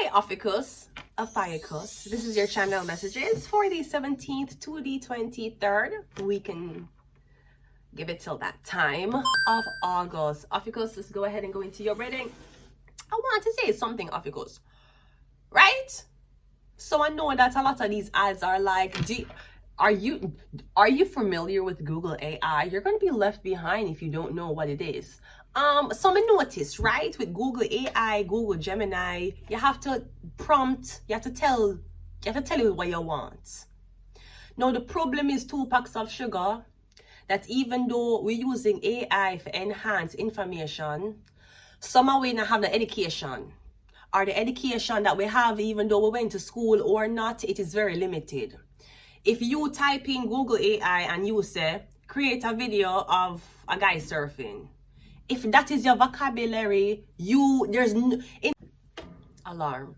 OPHIUCHUS. This is your channel messages for the 17th to the 23rd. We can give it till that time of August. OPHIUCHUS, let's go ahead and go into your reading. I want to say something, OPHIUCHUS. Right? So I know that a lot of these ads are like, are you familiar with Google AI? You're going to be left behind if you don't know what it is. So I noticed, right, with Google AI, Google Gemini, you have to prompt, you have to tell it what you want. Now the problem is 2 packs of sugar, that even though we're using AI for enhanced information, somehow we don't have the education, or the education that we have, even though we went to school or not, it is very limited. If you type in Google AI and you say, create a video of a guy surfing, if that is your vocabulary, alarm.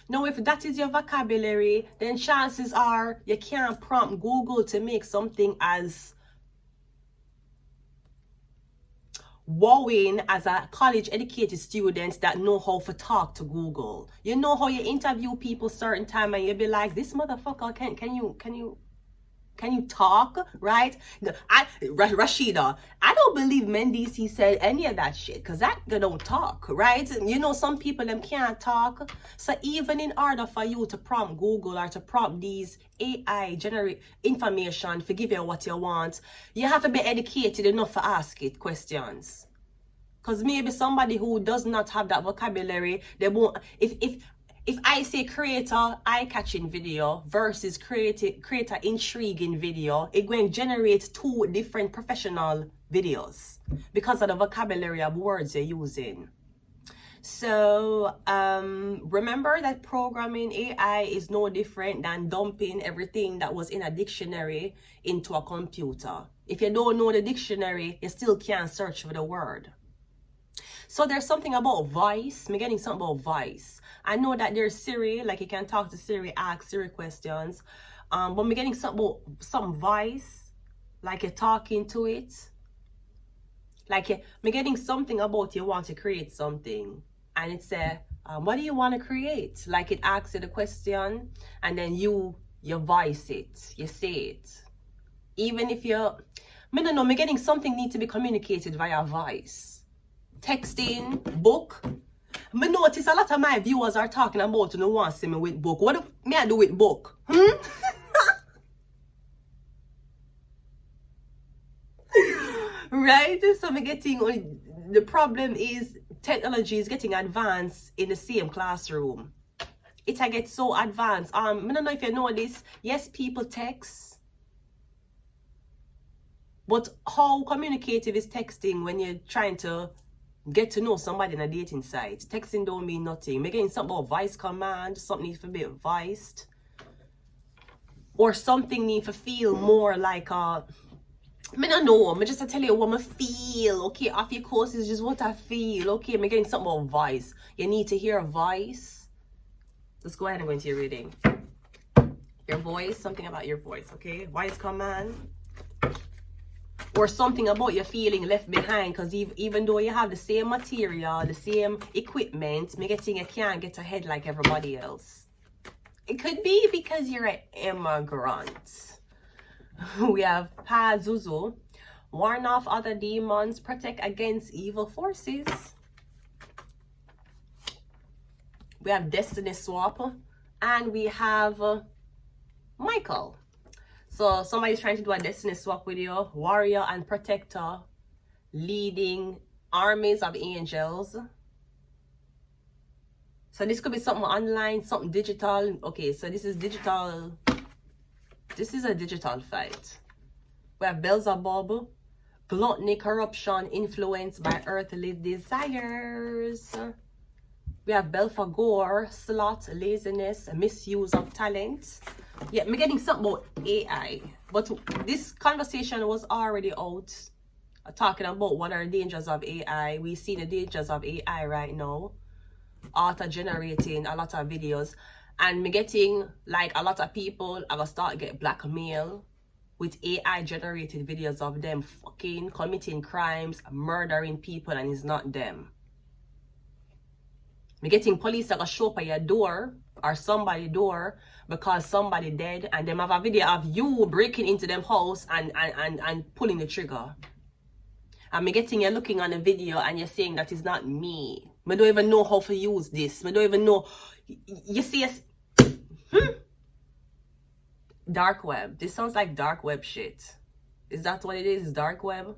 Now, if that is your vocabulary, then chances are you can't prompt Google to make something as wowing as a college educated student that know how to talk to Google. You know how you interview people certain time and you be like, this motherfucker, can you talk, right? Rashida, I don't believe Mendici said any of that shit, because that they don't talk, right? You know, some people them can't talk. So even in order for you to prompt Google or to prompt these AI generate information to give you what you want, you have to be educated enough to ask it questions. Because maybe somebody who does not have that vocabulary, they won't, if I say create a eye-catching video versus create a intriguing video, it's going to generate 2 different professional videos because of the vocabulary of words you're using. So remember that programming AI is no different than dumping everything that was in a dictionary into a computer. If you don't know the dictionary, you still can't search for the word. So there's something about voice. I'm getting something about voice. I know that there's Siri, like you can talk to Siri, ask Siri questions. But I'm getting something about some voice, like you're talking to it. Like I'm getting something about you want to create something. And it says, what do you want to create? Like it asks you the question and then you voice it, you say it. Even if you're, I don't know, I'm getting something need to be communicated via voice. Texting, book. I notice a lot of my viewers are talking about, you know, want to see me with book. What do I do with book? Right? So I'm getting, the problem is technology is getting advanced in the same classroom. It gets so advanced. I don't know if you know this. Yes, people text. But how communicative is texting when you're trying to get to know somebody in a dating site? Texting don't mean nothing. Making something about voice command, something needs to be voiced. Or something needs to feel more like I don't know. I'm just to tell you what I feel. Okay, OPHIUCHUS is just what I feel. Okay, I'm getting something about voice. You need to hear a voice. Let's go ahead and go into your reading. Your voice, something about your voice, okay? Voice command. Or something about your feeling left behind, because even though you have the same material, the same equipment, you can't get ahead like everybody else. It could be because you're an immigrant. We have Pazuzu, warn off other demons, protect against evil forces. We have Destiny Swap, and we have Michael. So somebody's trying to do a destiny swap with you, warrior and protector, leading armies of angels. So this could be something online, something digital. Okay, so this is digital. This is a digital fight. We have Beelzebub, gluttony, corruption, influenced by earthly desires. We have Belphegor, sloth, laziness, misuse of talent. Yeah, I'm getting something about AI. But this conversation was already out talking about what are the dangers of AI. We see the dangers of AI right now. Auto-generating a lot of videos. And me getting like a lot of people are gonna start get blackmail with AI generated videos of them fucking committing crimes, murdering people, and it's not them. Me getting police that gonna show up at your door or somebody door because somebody dead, and them have a video of you breaking into them house and pulling the trigger. And me getting you looking on the video and you're saying that is not me. Me don't even know how to use this. Me don't even know. You see, dark web. This sounds like dark web shit. Is that what it is? Dark web?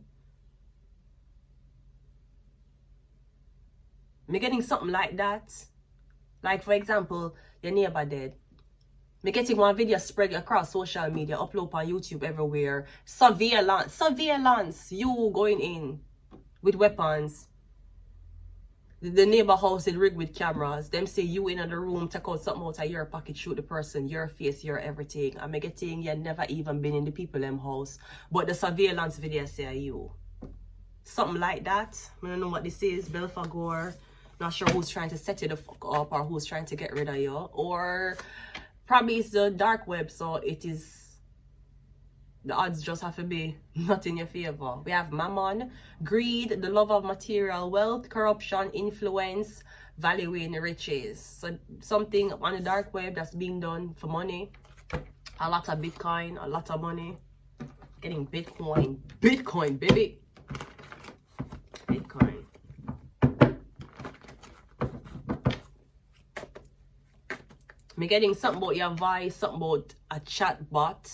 Me getting something like that. Like, for example, your neighbor dead. Me getting one video spread across social media, upload on YouTube everywhere. Surveillance. You going in with weapons. The neighbor house is rigged with cameras. Them say you in the room, take out something out of your pocket, shoot the person, your face, your everything. And me getting you never even been in the people them house. But the surveillance video say you. Something like that. I don't know what this is. Belfagor. Not sure who's trying to set you the fuck up or who's trying to get rid of you. Or probably it's the dark web, so it is, the odds just have to be not in your favor. We have mammon, greed, the love of material wealth, corruption, influence, valuing riches. So something on the dark web that's being done for money. A lot of Bitcoin, a lot of money. Getting Bitcoin. Bitcoin, baby. Bitcoin. Me getting something about your voice, something about a chat bot,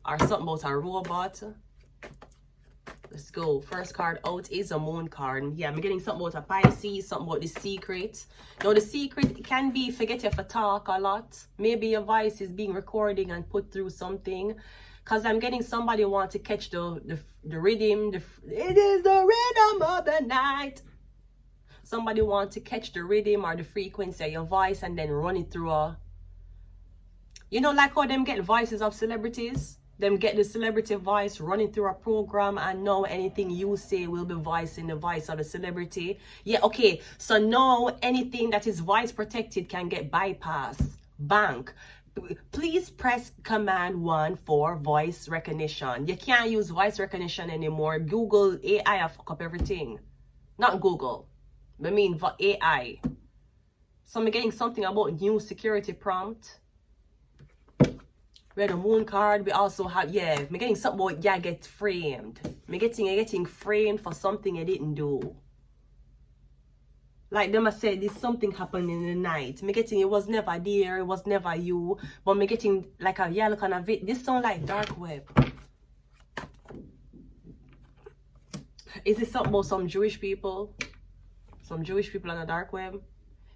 or something about a robot. Let's go. First card out is a moon card. Yeah, I'm getting something about a Pisces, something about the secret. Now, the secret can be forget you for talk a lot. Maybe your voice is being recorded and put through something. Because I'm getting somebody want to catch the rhythm. It is the rhythm of the night. Somebody want to catch the rhythm or the frequency of your voice and then run it through a... You know, like how them get voices of celebrities? Them get the celebrity voice running through a program, and now anything you say will be voicing the voice of the celebrity. Yeah, okay. So now anything that is voice protected can get bypassed. Bank. Please press command 1 for voice recognition. You can't use voice recognition anymore. Google AI fuck up everything. Not Google. I mean for AI. So I'm getting something about new security prompt. We have the moon card. We also have, yeah, I'm getting something about yeah, get framed. I'm getting framed for something I didn't do. Like them I said, this something happened in the night. I'm getting it was never there, it was never you. But I'm getting like a yeah, look on a bit. This sound like dark web. Is this something about some Jewish people? Some Jewish people on the dark web.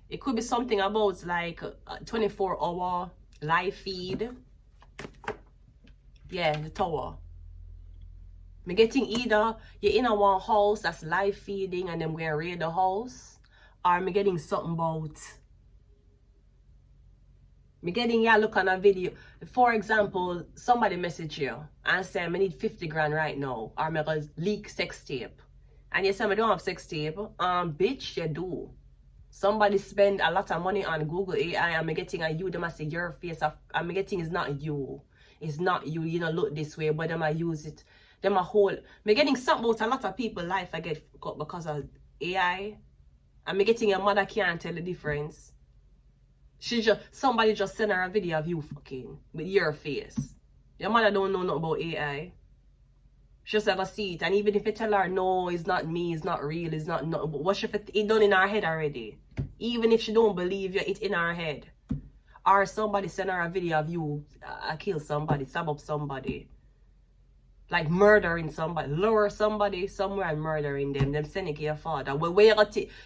It could be something about like a 24-hour live feed. Yeah, the tower. I'm getting either you're in a one house that's live feeding and then we're gonna raid the house, or I'm getting something about me getting yeah look on a video. For example, somebody message you and say I need 50 grand right now, or I'm gonna leak sex tape. And you say, I don't have sex tape. Bitch, you do. Somebody spend a lot of money on Google AI. I'm getting a you. Them I say, your face. I'm getting is not you. It's not you. You know, look this way. But them I use it. Them a whole. I'm getting something about a lot of people's life I get cut because of AI. I'm getting your mother can't tell the difference. Somebody just send her a video of you fucking with your face. Your mother don't know nothing about AI. She just ever see it, and even if you tell her no, it's not me, it's not real, it's not nothing. But what if it done in her head already? Even if she don't believe you, it's in her head. Or somebody send her a video of you kill somebody, stab up somebody, like murdering somebody, lure somebody somewhere and murdering them. Them sending it to your father. Well, where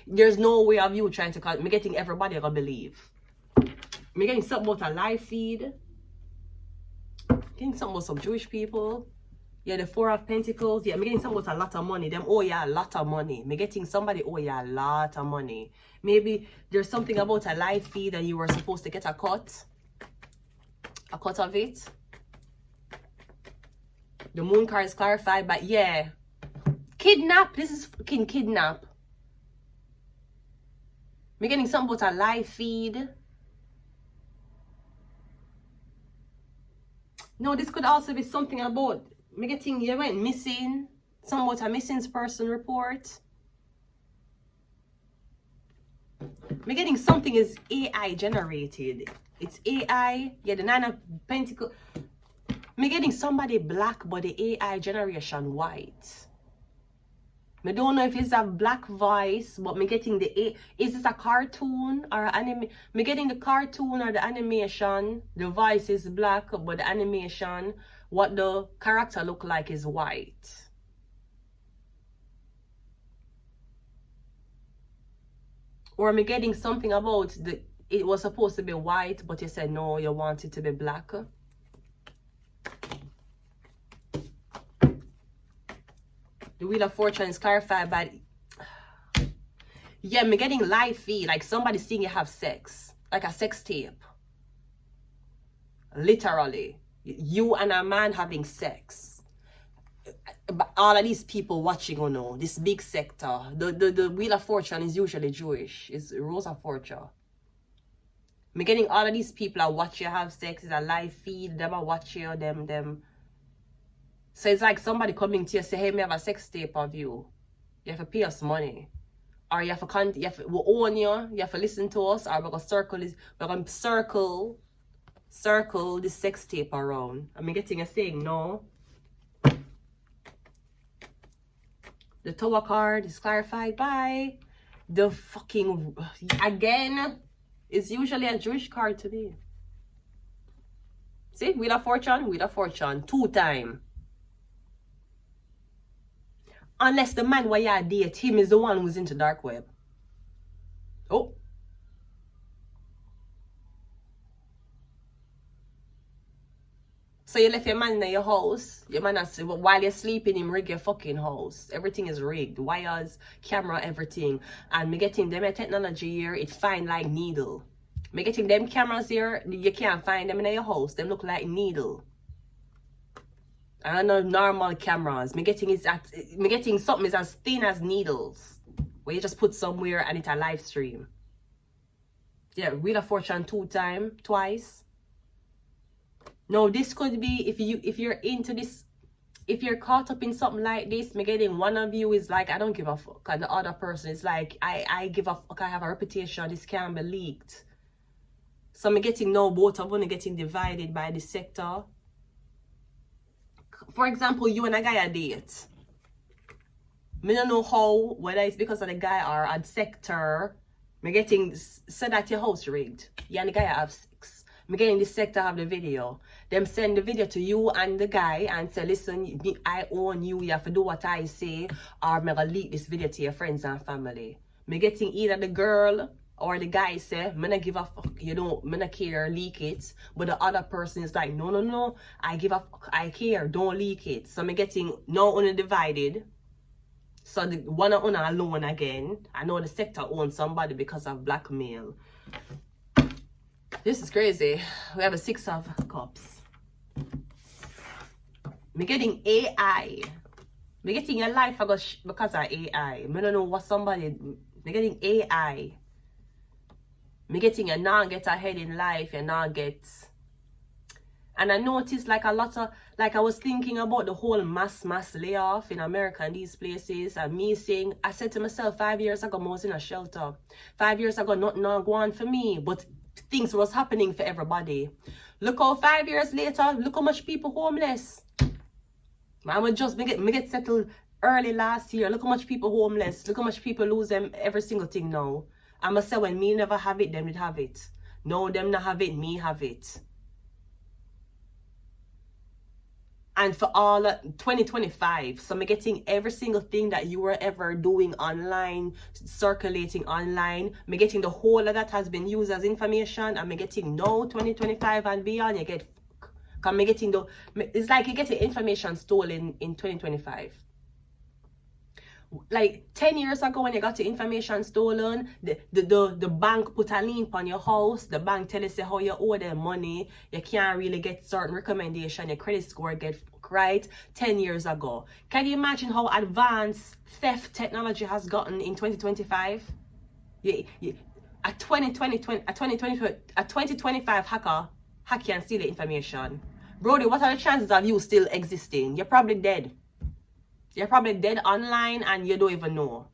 there's no way of you trying to call. Me getting everybody to believe. Me getting something about a live feed. Getting something about some Jewish people. Yeah, the 4 of Pentacles. Yeah, I'm getting something about a lot of money. Them oh yeah, a lot of money. I'm getting somebody oh yeah, a lot of money. Maybe there's something about a live feed and you were supposed to get a cut of it. The moon card is clarified, but yeah, kidnap. This is fucking kidnap. I'm getting something about a live feed. No, this could also be something about me getting you went missing. Something about a missing person report. I'm Me getting something is AI generated. It's AI. Yeah, the Nine of Pentacles. Me getting somebody black, but the AI generation white. Me don't know if it's a black voice, but me getting the is this a cartoon or anime? Me getting the cartoon or the animation. The voice is black, but the animation, what the character look like is white. Or me getting something about it was supposed to be white, but you said no, you want it to be black. The Wheel of Fortune is clarified by, yeah, me getting live feed, like somebody seeing you have sex, like a sex tape. Literally, you and a man having sex. All of these people watching, you know, this big sector. The Wheel of Fortune is usually Jewish. It's Rose of Fortune. Me getting all of these people that watch you have sex. It's a live feed. Them are watch you, them. So it's like somebody coming to you say, hey, me have a sex tape of you. You have to pay us money. Or you have to we own you. You have to listen to us. Or we're going to circle this sex tape around. I mean, getting a saying no. The Tower card is clarified by the fucking, again, it's usually a Jewish card to me. See, Wheel of Fortune, 2 times. Unless the man where you date him is the one who's into dark web. Oh. So you left your man in your house. Your man has, while you're sleeping, him rig your fucking house. Everything is rigged. Wires, camera, everything. And me getting them a technology here, it fine like needle. Me getting them cameras here, you can't find them in your house. Them look like needle. I don't know normal cameras. Me getting something is as thin as needles. Where you just put somewhere and it's a live stream. Yeah, Wheel of Fortune 2 times, twice. No, this could be if you're into this, if you're caught up in something like this, me getting one of you is like, I don't give a fuck, and the other person is like, I give a fuck, I have a reputation, this can't be leaked. So me getting no, both of them are getting divided by the sector. For example, you and a guy a date. Me don't know how, whether it's because of the guy or a sector. Me getting said that your house rigged. You and the guy have sex. Me getting this sector have the video. Them send the video to you and the guy and say, listen, I own you. You have to do what I say, or me gonna leak this video to your friends and family. Me getting either the girl or the guy say, me not give a fuck, you know, me not care, leak it. But the other person is like, no, I give a fuck, I care, don't leak it. So me getting no undivided. So the one alone again. I know the sector owns somebody because of blackmail. This is crazy. We have a 6 of Cups. Me getting AI. Me getting your life because of AI. Me don't know what somebody. Me getting AI. Me getting you not get ahead in life, you not get. And I noticed like a lot of, like I was thinking about the whole mass layoff in America and these places, and me saying, I said to myself 5 years ago I was in a shelter. 5 years ago nothing go on for me, but things was happening for everybody. Look how 5 years later, look how much people homeless. I would just me get settled early last year. Look how much people homeless. Look how much people lose them every single thing now. I must say when me never have it, them would have it. No, them not have it, me have it. And for all 2025, so I'm getting every single thing that you were ever doing online, circulating online. I'm getting the whole of that has been used as information. I'm getting no 2025 and beyond. You get, I'm getting the, it's like you get information stolen in 2025. Like 10 years ago when you got your information stolen, the bank put a lien on your house. The bank tell you say how you owe them money. You can't really get certain recommendation. Your credit score get right 10 years ago. Can you imagine how advanced theft technology has gotten in 2025? A 2025 hacker and steal the information. Brody, what are the chances of you still existing? You're probably dead. You're probably dead online and you don't even know.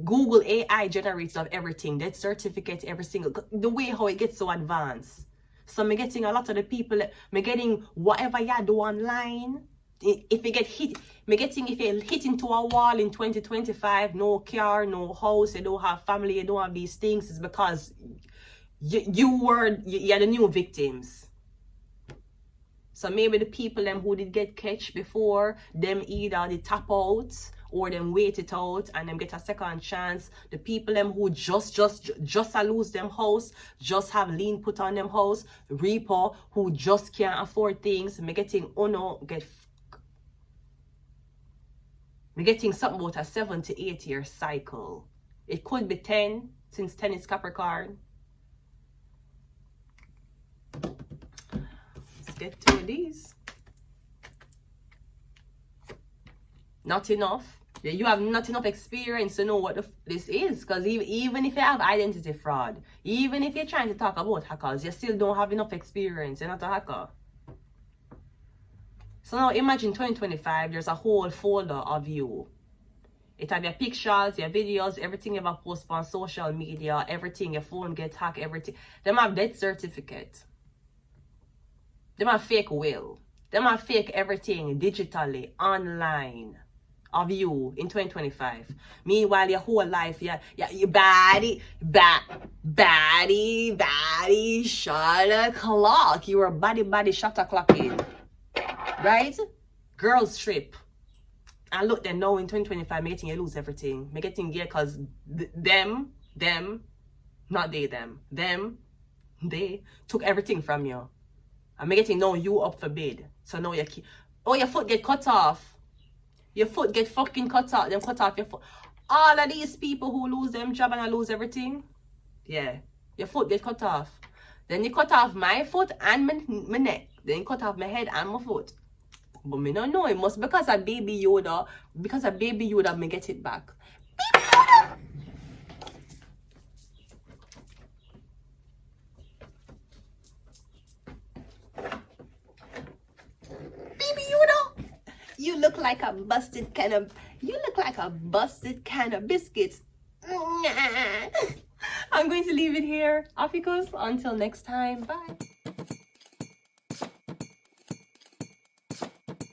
Google AI generates of everything, death certificate, every single, the way how it gets so advanced. So me getting a lot of the people, me getting whatever you do online. If you get hit, me getting, if you hit into a wall in 2025, no car, no house, you don't have family, you don't have these things, it's because you're the new victims. So maybe the people them who did get catch before, them either they tap out or them wait it out and them get a second chance. The people them who just lose them house, just have lien put on them house, repo who just can't afford things, me getting me getting something about a 7 to 8 year cycle. It could be 10, since 10 is Capricorn. Get to these. Not enough. You have not enough experience to know what this is, because even if you have identity fraud, even if you're trying to talk about hackers, you still don't have enough experience. You're not a hacker. So now imagine 2025, there's a whole folder of you. It have your pictures, your videos, everything you ever post on social media, everything, your phone gets hacked, everything. Them have death certificate. Them have fake will. Them have fake everything digitally, online of you in 2025. Meanwhile, your whole life, your body, shot o'clock. You were body, shot o'clock in. Right? Girls trip. And look, then now in 2025, me getting you lose everything. Me getting gear because them, not they, they took everything from you. I'm getting now you up for bid. So now your foot get cut off. Your foot get fucking cut off. Them cut off your foot. All of these people who lose them job and I lose everything. Yeah. Your foot get cut off. Then you cut off my foot and my neck. Then you cut off my head and my foot. But me don't know. It must because of Baby Yoda. Because of Baby Yoda, me get it back. Baby Yoda! You look like a busted can of biscuits. I'm going to leave it here. OPHIUCHUS, until next time. Bye.